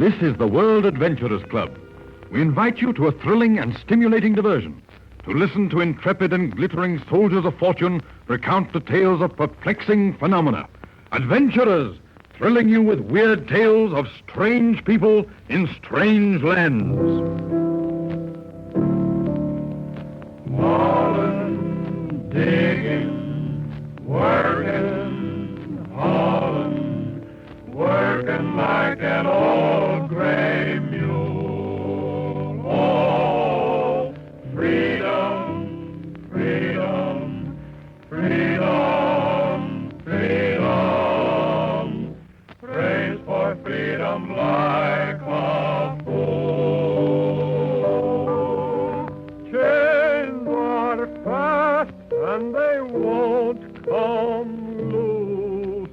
This is the World Adventurers Club. We invite you to a thrilling and stimulating diversion, to listen to intrepid and glittering soldiers of fortune recount the tales of perplexing phenomena. Adventurers, thrilling you with weird tales of strange people in strange lands. Hauling, digging, working, hauling, working like an old gray mule. Oh, freedom, freedom, freedom, freedom. Praise for freedom like a fool. Chains are fast and they won't come loose.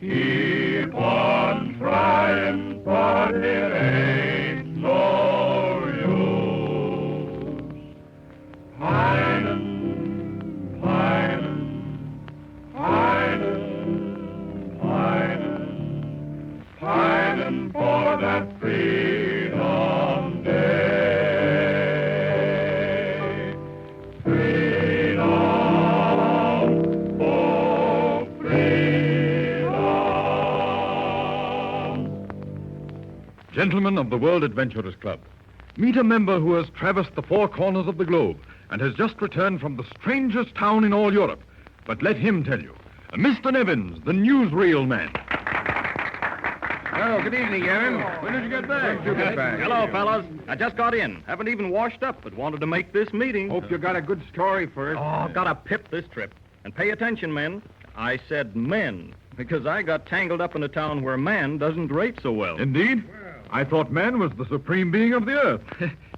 Keep on trying, but it ain't no use. Pining, pining, pining, pining, pining for that freedom day. Freedom, oh freedom. Gentlemen of the World Adventurers Club, meet a member who has traversed the four corners of the globe and has just returned from the strangest town in all Europe. But let him tell you. Mr. Nevins, the newsreel man. Oh, good evening, Aaron. When did you get back? When did you get back? Hello, fellas. I just got in. Haven't even washed up, but wanted to make this meeting. Hope you got a good story first. Oh, gotta pip this trip. And pay attention, men. I said men, because I got tangled up in a town where man doesn't rate so well. Indeed? I thought man was the supreme being of the earth.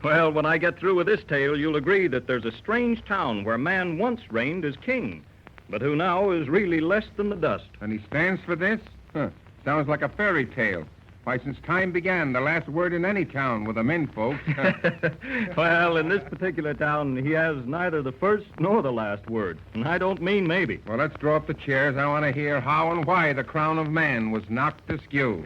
Well, when I get through with this tale, you'll agree that there's a strange town where man once reigned as king, but who now is really less than the dust. And he stands for this? Huh. Sounds like a fairy tale. Why, since time began, the last word in any town were the men folks. Well, in this particular town, he has neither the first nor the last word. And I don't mean maybe. Well, let's draw up the chairs. I want to hear how and why the crown of man was knocked askew.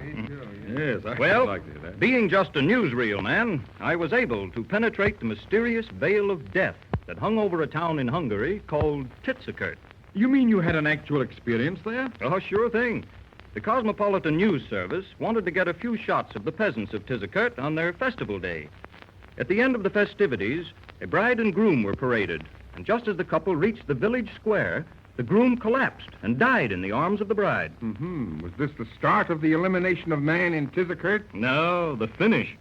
Yes, I Well, like to hear that. being just a newsreel man, I was able to penetrate the mysterious veil of death that hung over a town in Hungary called Tizikert. You mean you had an actual experience there? Oh, sure thing. The Cosmopolitan News Service wanted to get a few shots of the peasants of Tizikert on their festival day. At the end of the festivities, a bride and groom were paraded, and just as the couple reached the village square, the groom collapsed and died in the arms of the bride. Mm-hmm. Was this the start of the elimination of man in Tizikert? No, the finish.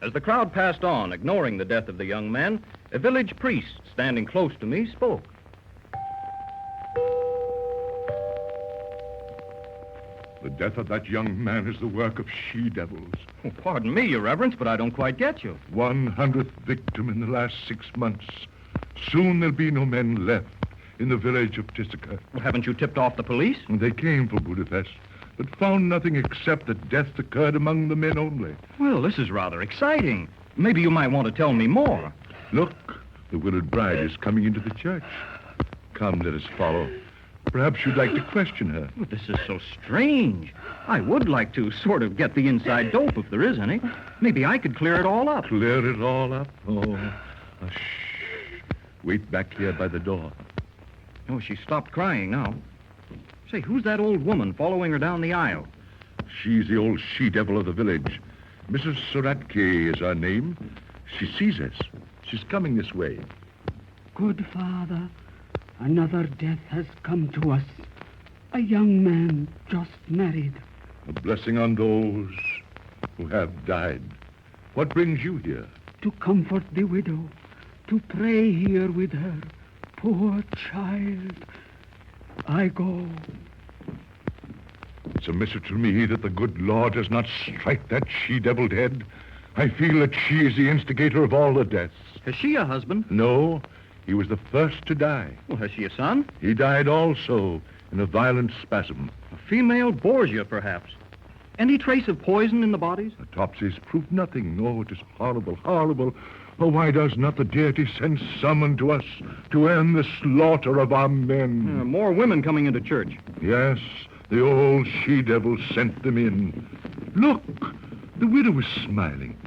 As the crowd passed on, ignoring the death of the young man, a village priest standing close to me spoke. The death of that young man is the work of she-devils. Oh, pardon me, Your Reverence, but I don't quite get you. 100th victim in the last 6 months. Soon there'll be no men left in the village of Tizikert. Well, haven't you tipped off the police? They came for Budapest, but found nothing except that deaths occurred among the men only. Well, this is rather exciting. Maybe you might want to tell me more. Look, the widowed bride is coming into the church. Come, let us follow. Perhaps you'd like to question her. Well, this is so strange. I would like to sort of get the inside dope if there is any. Maybe I could clear it all up. Clear it all up? Oh, shh. Wait back here by the door. Oh, she stopped crying now. Say, who's that old woman following her down the aisle? She's the old she-devil of the village. Mrs. Soratke is her name. She sees us. She's coming this way. Good Father, another death has come to us. A young man just married. A blessing on those who have died. What brings you here? To comfort the widow, to pray here with her. Poor child. I go. It's a message to me that the good Lord does not strike that she-devil dead. I feel that she is the instigator of all the deaths. Has she a husband? No, he was the first to die. Well, has she a son? He died also in a violent spasm. A female Borgia, perhaps. Any trace of poison in the bodies? Autopsies prove nothing. Oh, it is horrible, horrible. Oh, why does not the deity send someone to us to end the slaughter of our men? More women coming into church. Yes, the old she-devil sent them in. Look, The widow was smiling.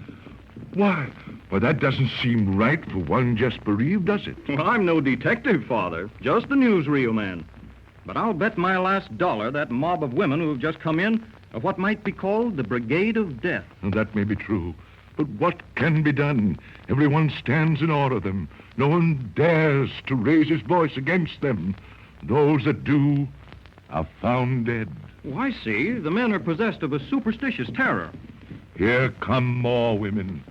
Why, that doesn't seem right for one just bereaved, does it? Well, I'm no detective, Father. Just the newsreel man. But I'll bet my last dollar that mob of women who have just come in are what might be called the Brigade of Death. Well, that may be true. But what can be done? Everyone stands in awe of them. No one dares to raise his voice against them. Those that do are found dead. Oh, I see. The men are possessed of a superstitious terror. Here come more women,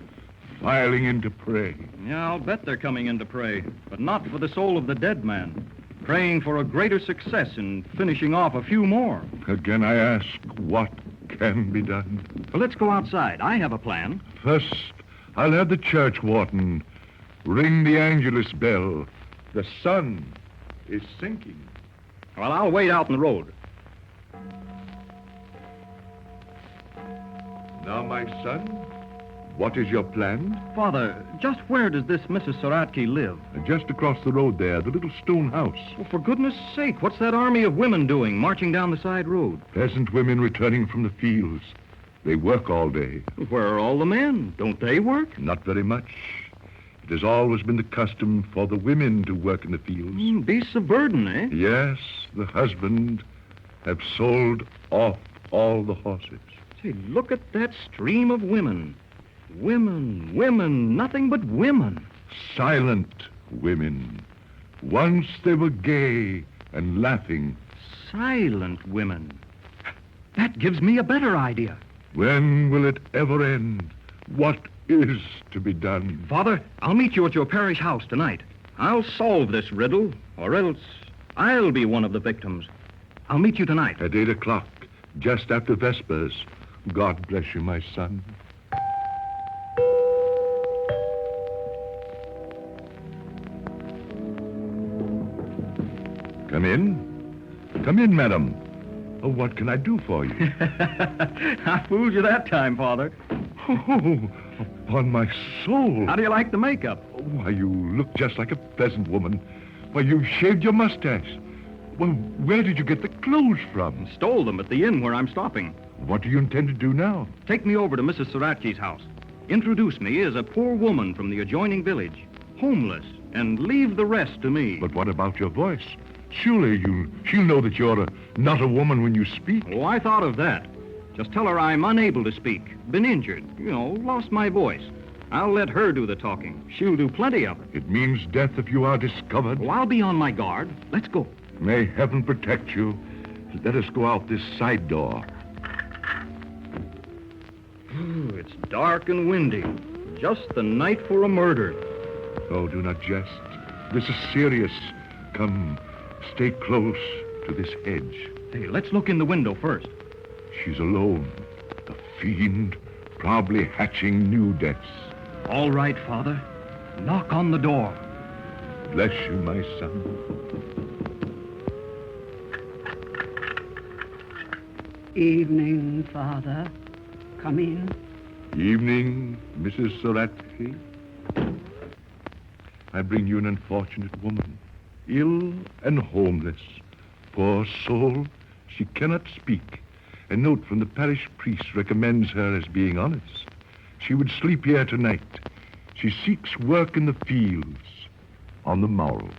filing in to pray. Yeah, I'll bet they're coming in to pray, but not for the soul of the dead man. Praying for a greater success in finishing off a few more. Again, I ask, what can be done? Well, let's go outside. I have a plan. First, I'll have the church warden ring the Angelus bell. The sun is sinking. Well, I'll wait out in the road. Now, my son, what is your plan? Father, just where does this Mrs. Soratki live? Just across the road there, the little stone house. Well, for goodness sake, what's that army of women doing, marching down the side road? Peasant women returning from the fields. They work all day. Where are all the men? Don't they work? Not very much. It has always been the custom for the women to work in the fields. Beasts of burden, eh? Yes, the husband have sold off all the horses. Say, look at that stream of women. Women, women, nothing but women. Silent women. Once they were gay and laughing. Silent women. That gives me a better idea. When will it ever end? What is to be done? Father, I'll meet you at your parish house tonight. I'll solve this riddle, or else I'll be one of the victims. I'll meet you tonight. At 8 o'clock, just after Vespers. God bless you, my son. Come in. Come in, madam. Oh, what can I do for you? I fooled you that time, Father. Oh, upon my soul. How do you like the makeup? Why, you look just like a peasant woman. Why, you've shaved your mustache. Well, where did you get the clothes from? Stole them at the inn where I'm stopping. What do you intend to do now? Take me over to Mrs. Soratki's house. Introduce me as a poor woman from the adjoining village, homeless, and leave the rest to me. But what about your voice? Surely she'll know that you're not a woman when you speak. Oh, I thought of that. Just tell her I'm unable to speak, been injured, lost my voice. I'll let her do the talking. She'll do plenty of it. It means death if you are discovered. Oh, I'll be on my guard. Let's go. May heaven protect you. Let us go out this side door. It's dark and windy. Just the night for a murder. Oh, do not jest. This is serious. Come, stay close to this hedge. Hey, let's look in the window first. She's alone. A fiend, probably hatching new deaths. All right, Father. Knock on the door. Bless you, my son. Evening, Father. Come in. Evening, Mrs. Soratki. I bring you an unfortunate woman, ill and homeless. Poor soul, she cannot speak. A note from the parish priest recommends her as being honest. She would sleep here tonight. She seeks work in the fields on the morrow.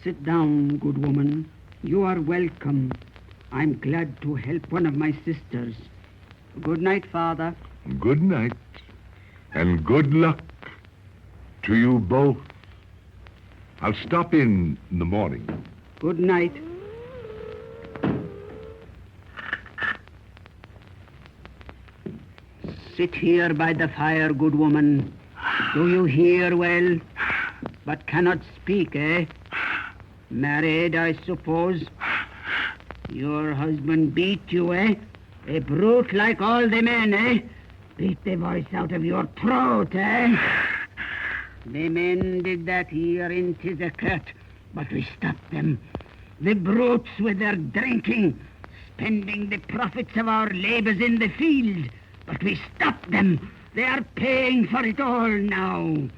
Sit down, good woman. You are welcome. I'm glad to help one of my sisters. Good night, Father. Good night, and good luck to you both. I'll stop in the morning. Good night. Sit here by the fire, good woman. Do you hear well? But cannot speak, eh? Married, I suppose. Your husband beat you, eh? A brute like all the men, eh? Beat the voice out of your throat, eh? The men did that here in Tizakert, but we stopped them. The brutes with their drinking, spending the profits of our labors in the field, but we stopped them. They are paying for it all now.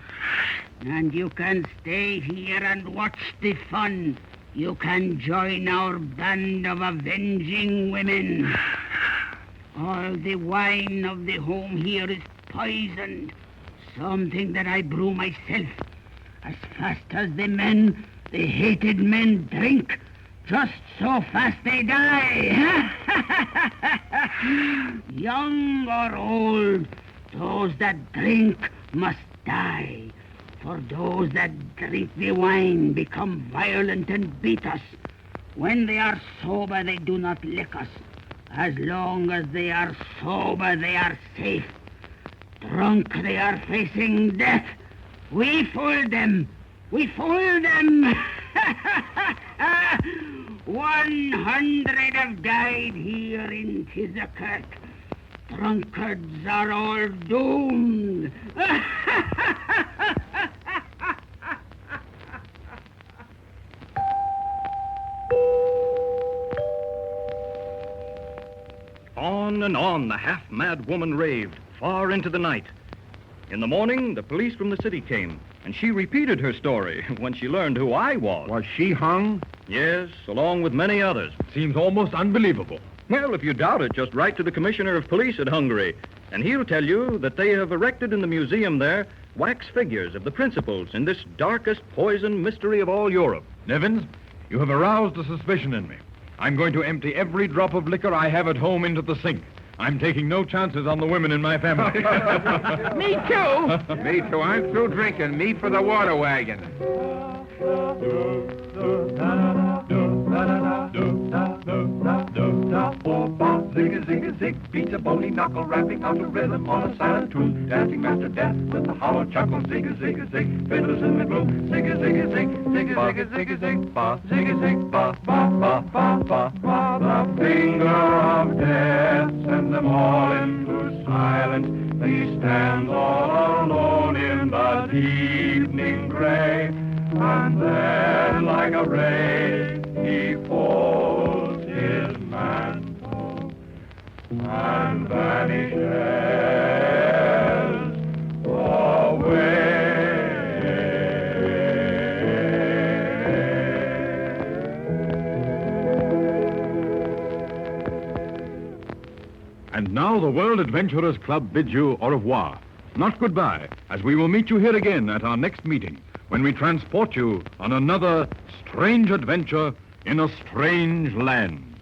And you can stay here and watch the fun. You can join our band of avenging women. All the wine of the home here is poisoned. Something that I brew myself. As fast as the hated men drink, just so fast they die. Young or old, those that drink must die. For those that drink the wine become violent and beat us. When they are sober, they do not lick us. As long as they are sober, they are safe. Drunk, they are facing death. We fooled them. We fooled them. 100 have died here in Tizakert. Drunkards are all doomed. On and on the half-mad woman raved, far into the night. In the morning, the police from the city came, and she repeated her story when she learned who I was. Was she hung? Yes, along with many others. Seems almost unbelievable. Well, if you doubt it, just write to the Commissioner of Police at Hungary, and he'll tell you that they have erected in the museum there wax figures of the principals in this darkest poison mystery of all Europe. Nevins, you have aroused a suspicion in me. I'm going to empty every drop of liquor I have at home into the sink. I'm taking no chances on the women in my family. Me too. Me too. I'm through drinking. Me for the water wagon. Zig, zig, zig, beats a bony knuckle, rapping out a rhythm on a silent tune. Dancing Master Death with a hollow chuckle. Zig, zig, zig, fiddlers in the gloom. Zig, zig, zig, zig, zig, zig, zig, ba, zig, zig, ba, ba, ba, ba, ba, ba. The finger of death sends them all into silence. He stands all alone in the evening gray, and then like a ray he folds his mantle and vanishes away. And now the World Adventurers Club bids you au revoir. Not goodbye, as we will meet you here again at our next meeting, when we transport you on another strange adventure in a strange land.